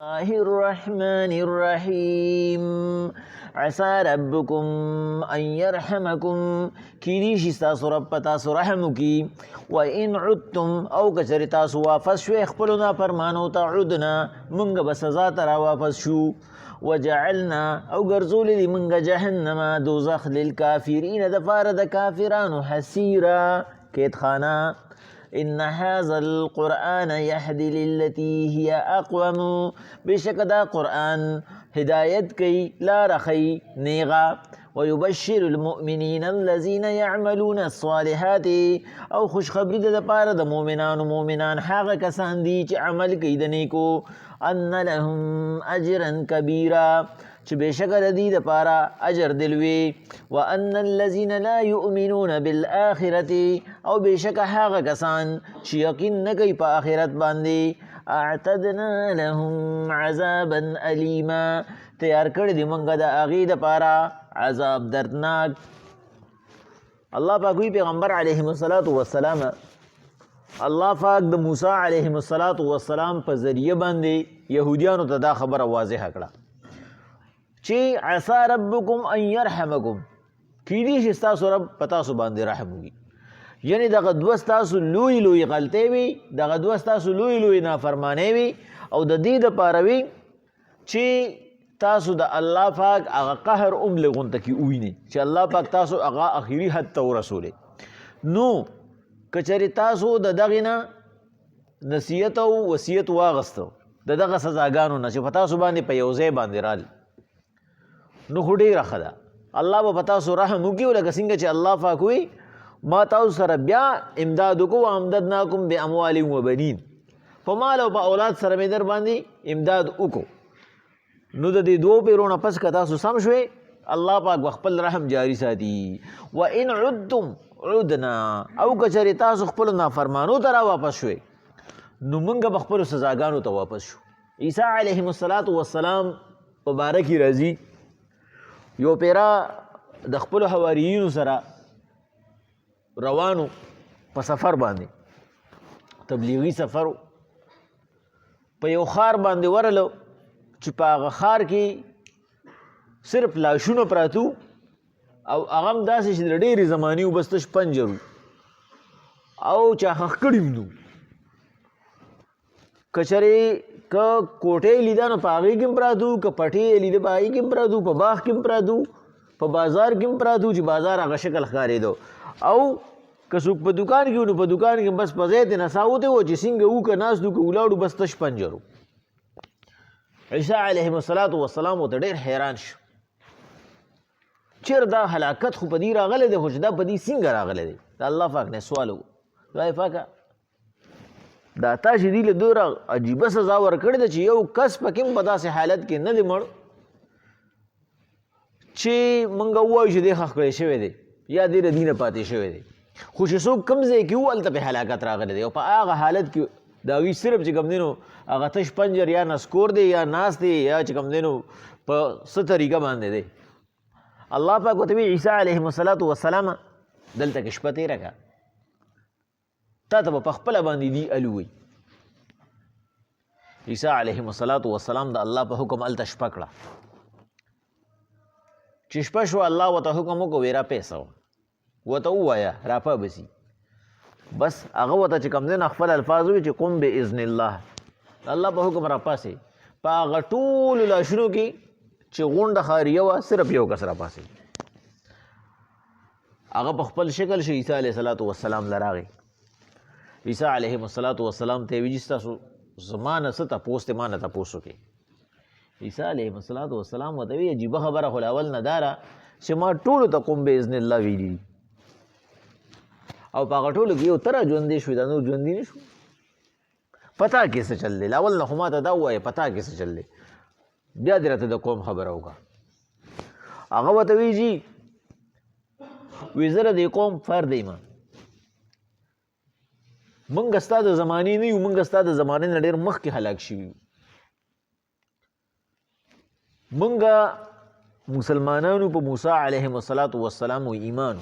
الله الرحمن الرحيم عسى ربكم ان يرحمكم کیدی شي تاسو رب تاسو رحم کی و ان عدتم او کچر تاسو واپس شو خپل نه فرمانو ته عدنا منګ به سزا ته واپس شو وجعلنا او ګرځول دي منګ جهنم دوزخ للكافرين دفار د کافرانو حسيرا کیت خانه إن هذا القرآن يهدي للتي هي أقوم بشك دا قرآن هدايت كي لا رخي نيغا ويبشر المؤمنين الذين يعملون الصالحات او خوش خبری دا پار دا مؤمنان حاغ کسان دی چه عمل کئی دنیکو ان لهم اجرا کبیرا چه بشک ردی دا پارا اجر دلوی وان الذين لا يؤمنون بالآخرة او بشک حاغ کسان چه یقین نکی پا آخرت باندی اعتدنا لهم عذابا علیما تیار کردی منگا دا آغی دا پارا عذاب دردناک اللہ پاک وی پیغمبر علیہ السلام اللہ پاک د موسی علیہ السلام په ذریعہ باندې یهودیانو ته دا خبره واضحه کړه چې عسى ربکم ان يرحمکم کیدی شي تاسو رب پتا سو باندې رحم وکړي یعنی دغه دوه تاسو لوی لوی غلطۍ وي دغه دوه تاسو لوی لوی نافرمانی وي او د دې دپاره وي چې تاسو د الله پاک هغه قهر لغونته کې ووینئ چې الله پاک تاسو هغه اخري حد ته ورسولې نو کچرې تاسو د دغې نه نصیحت او وصیت واغسته د دغه سزاګانو نه چې په تاسو باندې په یو ځای باندې رال نو خو ډېره ښه ده الله به په تاسو رحم وکړي لکه څنګه چې الله پاک وایي ما تاسو سره بیا امداد وکړو وامددناکم باموال وبنین په مال او په اولاد سره مې در باندې امداد وکړو نو د دې دوه پیرونه پس که تاسو سم شوئ الله پاک خپل رحم جاری ساتي و ان عدتم عدنا او کچرې تاسو خپلو نافرمانو ته را واپس شوئ نو موږ به خپلو سزاګانو ته واپس شو عیسی علیه السلام په باره کې راځي یو پیرا د خپلو حواریینو سره روانو په سفر باندې تبلیغي سفر په یو ښار باندې ورلو چې په هغه ښار کې صرف لاشونه پراتو او هغه هم داسې چې د ډېرې زمانې و بس تش پنجر او چا ښخ کړي هم نو که چېرې که کوټې لیده نو په هغې کې هم پراتو که پټې لیده په هغې کې هم پراتو په باغ کې هم پراتو په بازار کې هم پراتو چې بازار هغه شکل ښکارېدو او که څوک په دوکان کې و نو په دوکان کې بس په ځای ترې نڅاوتی و چې څنګه و که ناست و که ولاړو بس تش پنجر عیسی علیه السلام ورته ډېر حیران شو چېر دا هلاکت خو په دې راغلی دی خو چې دا په دې څنګه راغلی دی د الله پاک نه سوال وکړو خدای پاکه دا تا چې دې له دومره عجیبه سزا ورکړې ده چې یو کس پکې هم په داسې حالت کې نه دی مړ چې موږ ووایو چې دی ښخ کړی شوی دی یا دې له دینه پاتې شوی دی خو چې څوک کوم ځای کې و هلته پې هلاکت راغلی دی او په هغه حالت کې د هغوی صرف چې کوم دی نو هغه تش پنجر یا نسکور دی یا ناست دی یا چې کوم دی نو په څه طریقه باندې دی الله پاک ورته وایي عیسی علیه السلام دلته کې شپه تېره کړه تا ته به په خپله باندې دي الووي عیسی علیه السلام د الله په حکم هلته شپه کړه چې شپه شوه الله ورته حکم وکړو ویې راپیسه ورته ووایه راپه به سي بس هغه ورته چې کوم دی نه خپل الفاظ وي چې قم باذن الله د الله په حکم راپاسې په هغه ټولو لاشونو کې چې غونډه خاریه وه صرف یو کس راپاسې هغه په خپل شکل شو عیسی علیه السلام له راغی عیسی علیه السلام ته یې ویي چې تاسو زما نه څه تپوس دی ما نه تپوس وکړئ عیسی علیه السلام ورته ویي عجیبه خبره خو له اول نه دا ده چې ما ټولو ته قم باذن الله ویلي دي او په هغه ټولو کې یو تره ژوندی شوي دا نور ژوندي نه شو پتا کې څه چل دی اول نه خو ما ته دا ووایه پتا کې څه چل دی بیا دې راته د قوم خبره وکړه هغه ورته وایي جي وایي زه د دې قوم فرد یم موږ ستا د زمانې نه یو موږ ستا د زمانې نه ډېر مخکې هلاک شوي یو موږ مسلمانانو په موسی علیه السلام ایمان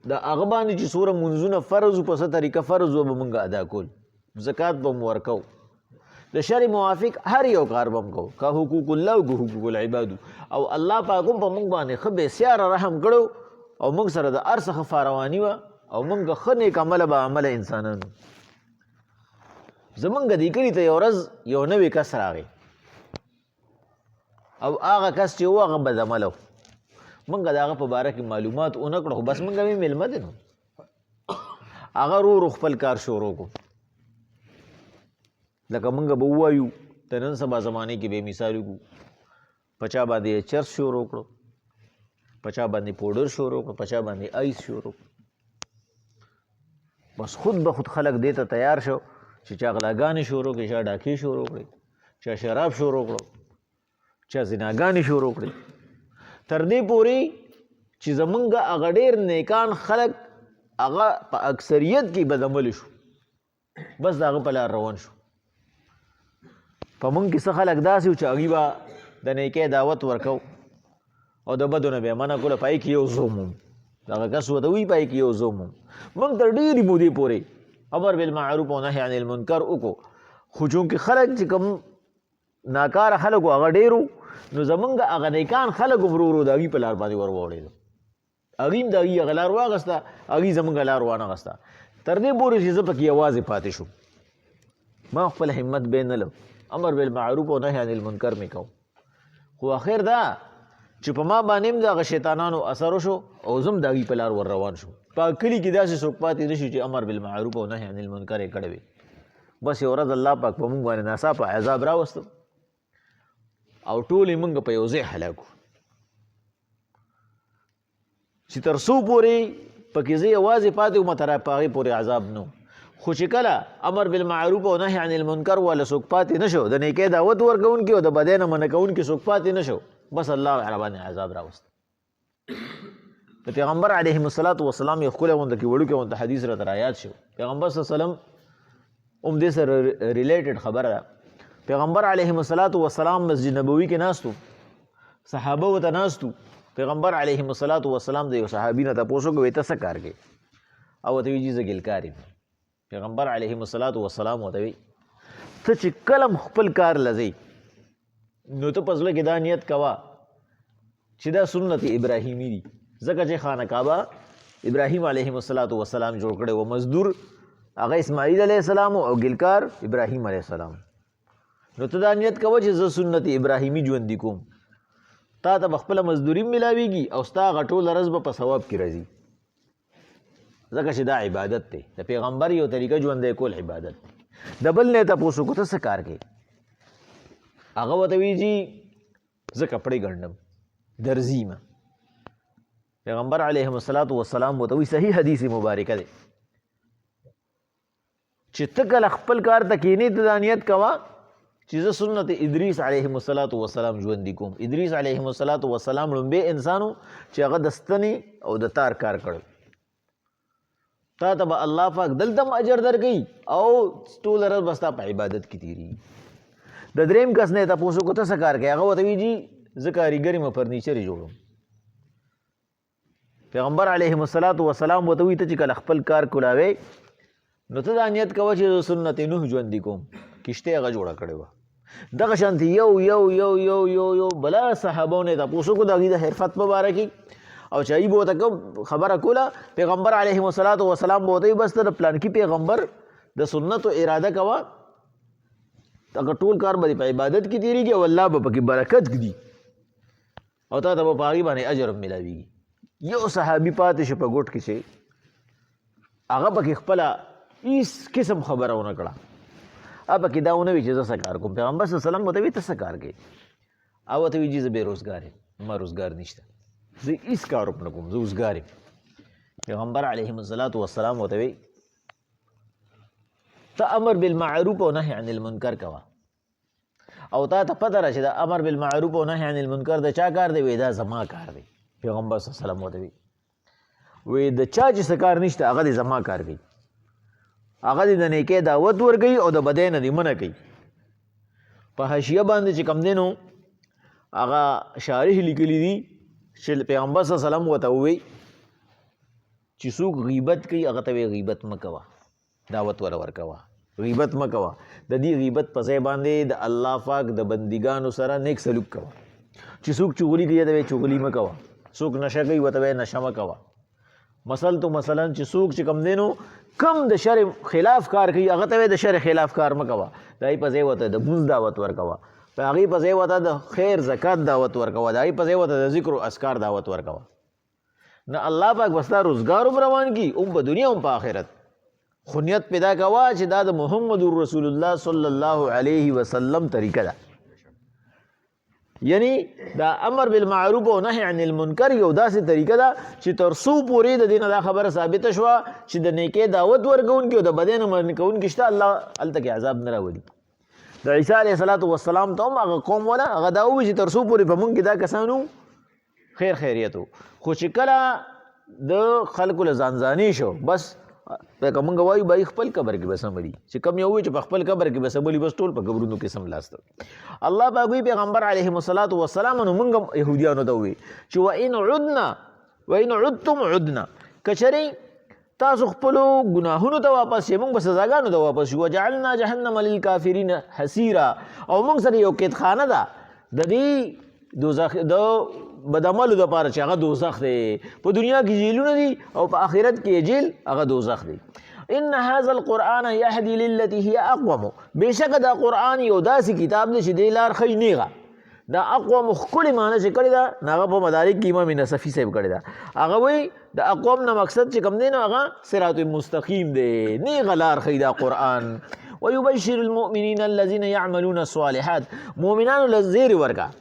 د هغه باندې چې څومره منځونه فرض و په څه طریقه فرض و به موږ ادا کول زکات به مو ورکو د شرع موافق هر یو کار به م کوو که حقوق الله او که حقوق العبادو او الله پاک هم په موږ باندې ښه بسیاره رحم کړو او موږ سره د هر څه ښه فارواني وه او موږ ښه نیک عمله به عمله انسانانو. زمونږ دې کلي ته یو ورځ یو نوی کس راغی او هغه کس چې و هغه بدعمله و. موږ د هغه په باره کې معلومات ونه کړو خو بس موږ مې میلمه دی نو هغه ورو خپل کار شروع کړو. لکه موږ به ووایو د نن سبا زمانې کې بې مثالي کړو په چا باندې چرس شروع کړو په چا باندې پوډر شروع کړو په چا باندې آیس شروع کړو. بس خود به خود خلک دې ته تیار شو چې چا غلاګانې شروع کړي چا ډاکې شروع کړي چا شراب شروع کړو چا زناګانې شروع کړي تر دې پورې چې زمونږ هغه ډېر نیکان خلک هغه په اکثریت کې بدعمله شو بس د هغه په لار روان شو. په مونږ کې څه خلک داسې وو چې هغوی به د نیکۍ دعوت ورکو او د بدو نه به یې منع کړو په هغې کې یو زوم وم دغه کس ورته وایي په هغې کې یو زوم وم. مونږ تر ډېرې مودې پورې امر بالمعروف او نهي عن المنکر وکړو خو چونکې خلک چې کوم ناکاره خلک وو هغه ډېر وو نو زمونږ هغه نیکان خلک هم ورو ورو د هغوی په لار باندې ور واوړېدل هغوی هم د هغوی هغه لار واخېسته هغوی زمونږ لار وانهغسته تر دې پورې چې زه پکې یوازې پاتې شوم. ما خپل همت بې نه لو امر بالمعروف او نهي عن المنکر مې کوم خو اخر دا چې په ما باندې هم د هغه شیطانانو اثر وشو او زه هم د هغوی په لار ور روان شوم. په کلي کې داسې څوک پاتې نه شي چې امر بالمعروف او نهي عن المنکر یې کړی وي. بس یو ورځ الله پاک په موږ باندې ناڅاپه عذاب راوستو او ټول یې موږ په یو ځای هلاک کړو چې تر څو پورې پکې زه یوازې پاتې وم تر په هغې پورې عذاب نه خو چې کله امر بالمعروف او نهي عن المنکر والا څوک پاتې نه شو د نیکۍ دعوت ورکوونکي او د بدۍ نه منع کوونکي څوک پاتې نه شو بس الله ورله باندې عذاب راوست. د پیغمبر علیهم الصلاة والسلام یو ښکلی غونده کې وړوکی غونده حدیث راته رایاد شو. پیغمبر صلی الله علیه وسلم هم دې سره ریلیټډ خبره ده. پیغمبر علیهم الصلاة والسلام مسجد نبوي کې ناست و صحابه ورته ناست و. پیغمبر علیهم الصلاة والسلام د یو صحابي نه تپوس وکړو وایي ته څه کار کوې او ورته وایي زه ګلکار یم. پیغمبر علیهم الصلاة والسلام ورته وایي ته چې کله خپل کار لځې نو ته په زړه کې دا نیت کوه چې دا سنت ابراهیمي دي ځکه چې خانه کعبه ابراهیم علیهم الصلاة والسلام جوړ کړی و مزدور هغه اسماعیل علیه السلام او ګلکار ابراهیم علیه السلام. نو ته دا نیت کوه چې زه سنت ابراهیمي ژوندي کوم تا ته به خپله مزدوري میلاویږي او ستا هغه ټوله ورځ به په ثواب کې راځي ځکه چې دا عبادت دی د پیغمبر یو طریقه ژوندی کول عبادت دی. د بل نه یې تپوس وکړو ته څه کار کوې هغه ورته وایي جي زه کپړې ګنډم درزي یم. پیغمبر علیهم الصلاة والسلام ورته وایي صحیح حدیث مبارکه دی چې ته کله خپل کار ته کښېنې ته دا نیت کوه چې زه سنت ادریس علیهم الصلاة والسلام ژوندي کوم. ادریس علیهم الصلاة والسلام لومبی انسان و چې هغه د ستنې او د تار کار کړی تا ته به الله پاک دلته هم اجر درکوي او ټوله ورځ به ستا په عبادت کې تېرېږي. د درېیم کس نه یې تپوس وکړو ته څه کار کوې هغه ورته وایي جي زه کاریګر یم فرنیچر یې جوړوم. پیغمبر علیهم الصلاة والسلام ورته وایي ته چې کله خپل کار کولاوې نو ته دا نیت کوه چې زه سنت نوح ژوندي کوم کشتۍ هغه جوړه کړې وه. دغه شانتې یو یو یو یو یو یو بلا صحابو نه یې تپوس وکړو د هغوی د حرفت په باره کې او چې هغوی به ورته خبره کوله پیغمبر علیهم الصلاة والسلام به ورته وایي بس ته د پلانکي پیغمبر د سنتو اراده کوه هغه ټول کار به دې په عبادت کې تېرېږي او الله به پکې برکت ږدي او تا ته به په هغې باندې اجر هم میلاویږي. یو صحابي پاتې شو په ګوټ کې چې هغه پکې خپله هېڅ قسم خبره ونه کړه هغه پکې دا ونه وي چې زه څه کار کوم. پیغمبر صلی الله علیه وسلم ورته وایي ته څه کار کوې هغه ورته وایي جي زه بېروزګار یم ما روزګار نشته زه هېڅ کار نه کوم زه اوزګار یم. پیغمبر علیهم الصلاة والسلام ورته وایي ته امر بالمعروف او نهي عن المنکر کوه او تا ته پته ده چې دا امر بالمعروف او نهي عن المنکر د چا کار دی وایي دا زما کار دی. پیغمبر صلی الله علیه وسلم ورته وایي د چا چې څه کار نشته هغه دې زما کار کوي هغه دې د نیکۍ دعوت ورکوي او د بدۍ نه دې منع کوي. په حاشیه باندې چې کوم دی نو هغه شارح لیکلي دي چې پیغمبر صلی الله علیه وسلم ورته ووایي چې څوک غیبت کوي هغه ته وایي غیبت مه کوه دعوت ور ورکوه غیبت مه کوه. د دې غیبت په ځای باندې د الله پاک د بندګانو سره نیک سلوک کوه. چې څوک چغلي کوي ته وایې چغلي مه کوه، څوک نشه کوي ورته وایې نشه مه کوه. مثلا چې څوک چې کم دی نو کم د شر خلاف کار کوي هغه ته وایې د شر خلاف کار مه کوه. د هغې په ځای ورته د مونځ دعوت ورکوه، په هغې په ځای ورته د خیر زکات دعوت ورکوه، د هغې په ځای ورته د ذکر و اذکار دعوت ورکوه. نه الله پاک بس دا روزګار هم روان کي هم په دنیا هم په آخرت. خو نیت پیدا کوه چې دا د محمد رسول الله صلی الله علیه وسلم طریقه ده. یعنی دا امر بالمعروف او نهی عن المنکر یو داسې طریقه ده چې تر څو پورې د دې نه دا خبره ثابته شوه چې د نیکۍ دعوت ورکوونکي او د بدۍ نه منع کوونکي شته، الله هلته کې عذاب نه راولي. د عیسی علیه السلام ته هم هغه قوم وله هغه دا ووایي چې تر څو پورې په مونږ کې دا کسانو خیر خیریت و. خو چې کله د خلکو له ځانځاني شو بس لکه مونږ وایو بای خپل قبر کې به سمړي، چې کم یو وایي چې په خپل قبر کې به سمړي بس ټول په قبرونو کې سملاست. الله پاک وایي پیغمبر علیهم السلام نو مونږ یهودیانو ته وایي چې وإن عدتم عدنا، کچرې تاسو خپلو ګناهونو ته واپس شئ مونږ به سزاګانو ته واپس شو. وجعلنا جهنم للکافرین حسیرا، او مونږ سره یو قیدخانه ده د دې دوزخ د بدعملو دپاره چې هغه دوزخ دی. په دنیا کې جیلونه دي او په آخرت کې جیل هغه دوزخ دی. ان هذا القرآن یهدي للتي هي اقوم، بېشکه دا قرآن یو داسې کتاب دی چې دې لار ښیي نیغه. دا اقوم ښکلې معنی چې کړې ده نو هغه په مدارک کې امام نصفي صاحب کړې ده. هغه وایي د اقوم نه مقصد چې کوم دی نو هغه صراط مستقیم دی، نیغه لار ښیي دا قرآن. ويبشر المؤمنین الذین یعملون الصالحات، مؤمنانو له زیری ورکا.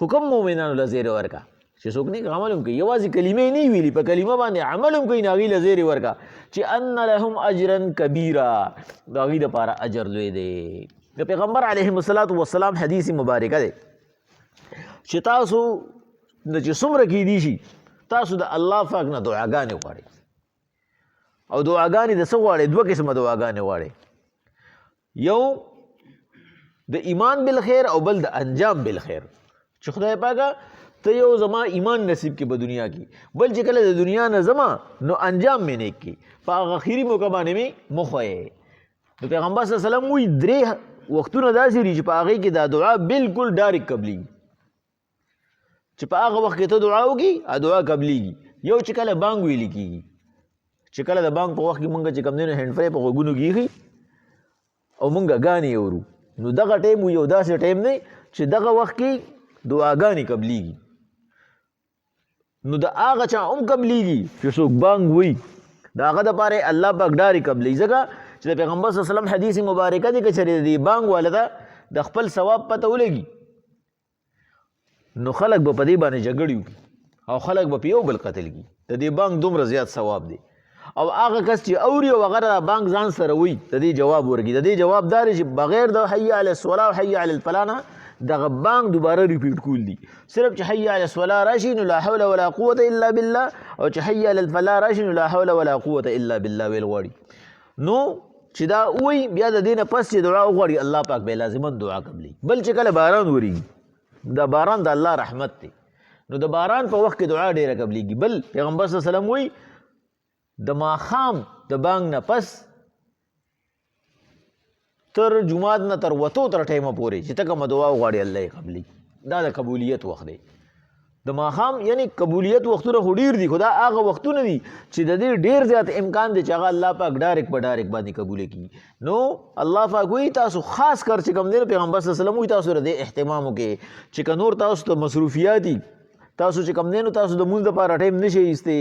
حکم مومنانو له زیر ورکا چې څوک نیک عمل هم کوي، یوازې کلمې نه ویلي په کلمه باندې عمل هم کوي، نو هغوی له زیر ورکا چې ان لهم اجرا کبیرا، د هغوی دپاره اجر لوی دی. د پیغمبر علیهم السلام حدیث مبارکه دی چې تاسو چې څومره کیدی شي تاسو د الله پاک نه دعاګانې غواړئ. او دعاګانې د څه غواړئ؟ دوه قسمه دعاګانې غواړئ، یو د ایمان بالخیر او بل د انجام بالخیر، چې خدای پاکه ته یو زما ایمان نصیب کې په دنیا کې، بل چې کله د دنیا نه زما نو انجام مې نیک کې په هغه اخري موقع باندې مې مخویې. نو پیغمبر صلی الله علیه وسلم وایي 3 وختونه داسې دي چې په هغې کې دا دعا بالکل ډایرکټ قبلیږي، چې په هغه وخت کې ته دعا وکړي دعا قبلیږي. یو چې کله بانګ ویلي کېږي، چې کله د بانګ په وخت کې مونږ چې کوم دی نو هینډ فرای په غوږونو کې ایښي او مونږ ګانې اورو، نو دغه ټایم یو داسې ټایم دی چې دغه وخت کې دعاګانې قبلیږي. نو د هغه چا هم قبلیږي چې څوک بانګ وایي، د هغه دپاره الله پاک ډارې قبلیږي، ځکه چې د پیغمبر صلی الله علیه وسلم حدیث مبارکه دی که چېرې د دې بانګ والا ته د خپل ثواب پته ولګي نو خلک به په دې باندې جګړې وکړي او خلک به په یو بل قتل کړي. د دې بانګ دومره زیات ثواب دی. او هغه کس چې اوري او هغه د بانګ ځان سره وایي د دې جواب ورکړي، د دې جواب دا دی چې بغیر د حي علی الصلاة او حي علی الفلاح نه دغه بانګ دوباره ریپیټ کول دي. صرف چې حي علی الصلاة راشي نو لا حول ولا قوة الا بالله، او چې حي علی الفلاح راشي نو لا حول ولا قوة الا بالله ویل غواړي. نو چې دا وایي بیا د دې نه پس چې دعا وغواړي الله پاک به لازمن دعا قبلي. بل چې کله باران وریږي، دا باران د الله رحمت دی، نو د باران په وخت کې دعا ډېره قبلیږي. بل پیغمبر صلی الله علیه وسلم وایي د ماښام د بانګ نه پس تر جمعات نه تر وتو تر ټایمه پورې چې ته کومه دعا وغواړې الله یې قبلي. دا د قبولیت وخت دی. د ماښام یعنی قبولیت وختونه خو ډېر دي، خو دا هغه وختونه دي چې د دې ډېر زیات امکان دی چې هغه الله پاک ډایرکټ په ډایرکټ باندې قبوله کړي. نو الله پاک وایي تاسو خاص کر چې کوم دی پیغمبر صلی الله علیه وسلم وایي تاسو د دې اهتمام وکړئ چې که نور تاسو ته مصروفیات دي، تاسو چې کوم دی نو تاسو د مونځ دپاره ټایم نشئ ایستی،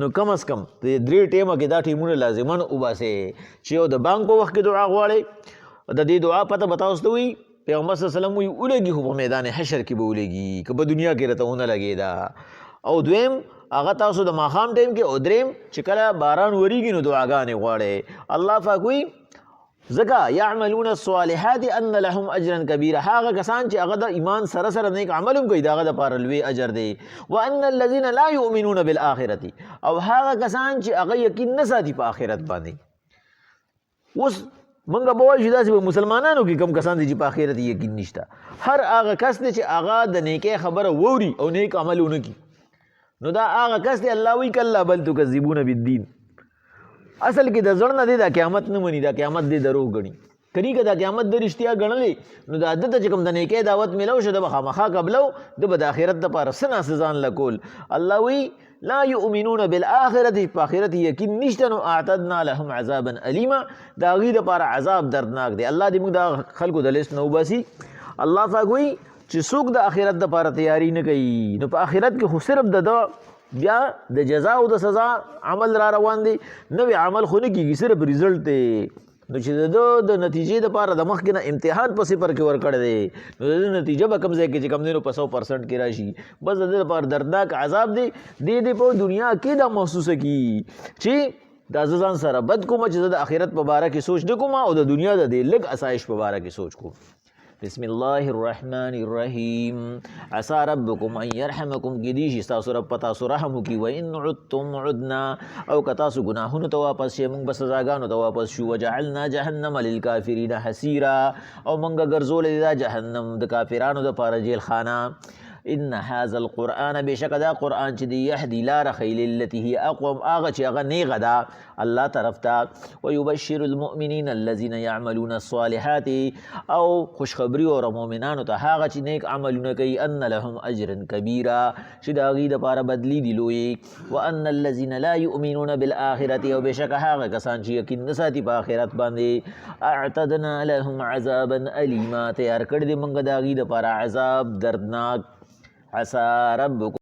نو کم از کم د 3 ټایمه کې دا ټایمونه لازمن وباسئ چې یو د بانګ په وخت کې دعا غواړئ. د دې دعا پته به تاسو ته وایي پیغمبر صلی الله علیه وسلم وایي ولګي خو په میدان حشر کې به ولګي، که په دنیا کې راته ونه لګېده. او دویم هغه تاسو د ماښام ټایم کې، او دریم چې کله باران وریږي نو دعاګانې غواړئ. الله پاک وایي ځکه یعملون الصالحات ان لهم اجرا کبیرا، هغه کسان چې هغه د ایمان سره سره نیک عمل هم کوي د هغه دپاره لوی اجر دی. وان الذین لا یؤمنون بالآخرة، او هغه کسان چې هغه یقین نه ساتي په آخرت باندې. اوس مونږ به وایو چې داسې به مسلمانانو کې کم کسان دي چې په آخرت یقین نشته. هر هغه کس دی چې هغه د نیکۍ خبره ووري او نیک عمل ونه کړي، نو دا هغه کس دی الله وایي کلا بل تکذبون بالدین، اصل کې د زړه نه دی دا قیامت نه مني، دا قیامت دی دروغ ګڼي. کني که دا قیامت د رښتیا ګڼلې نو د عادت چې کوم د نیکۍ دعوت میلو شو د به خامخا قبلو د به د آخرت دپاره څه ناسه ځان لکول. الله وی لا یؤمنون بالآخرة، په آخرت یقین نشته نو اعتدنا لهم عذابا الیما، د هغوی دپاره عذاب دردناک دی. الله دې موږ د خلکو د لیست نه وباسي. الله پاک وی چې څوک د آخرت دپاره تیاری نه کوي نو په آخرت کې خو صرف د بیا د جزا او د سزا عمل را روان دی، نوې عمل خو نه کېږي، صرف ریزلټ دی. نو چې د نتیجې دپاره د مخکې نه امتحان په صفر کې ورکړی دی نو د نتیجه به کوم ځای کې چې کوم دی نو په 100% کې راشي. بس د دې لپاره دردناک عذاب دی. دې په دنیا کې دا محسوسه کړي چې دا زه ځان سره بد کوم چې زه د آخرت په باره کې سوچ نه کوم او د دنیا د دې لږ اسایش په باره کې سوچ کوم. بسم الله الرحمن الرحیم. عسى ربکم ان یرحمکم، کیدی شي ستاسو رب په تاسو رحم وکړي. وان عدتم عدنا، او که تاسو ګناهونو ته واپس شئ موږ به سزاګانو ته واپس شو. وجعلنا جهنم للکافرین حسیرا، او موږ ګرځولې دا جهنم د کافرانو دپاره جیل خانه. ان هذا القرآن، بشک دا قرآن چې دی یهدي لاره ښیي للتي هي اقوم، هغه چې هغه نیغه ده الله طرف ته. ویبشر المؤمنین الذین یعملون الصالحات، او خوشخبری ور مؤمنانو ته هغه چې نیک عملونه کوي ان لهم اجرا کبیرا، چې د هغوی دپاره بدلی دی لوی. وان الذین لا یؤمنون بالآخرة، او بشک هغه کسان چې یقین نه ساتي په آخرت باندې اعتدنا لهم عذابا الیما، تیار کړی دی موږ د هغوی دپاره عذاب دردناک. عسى ربكم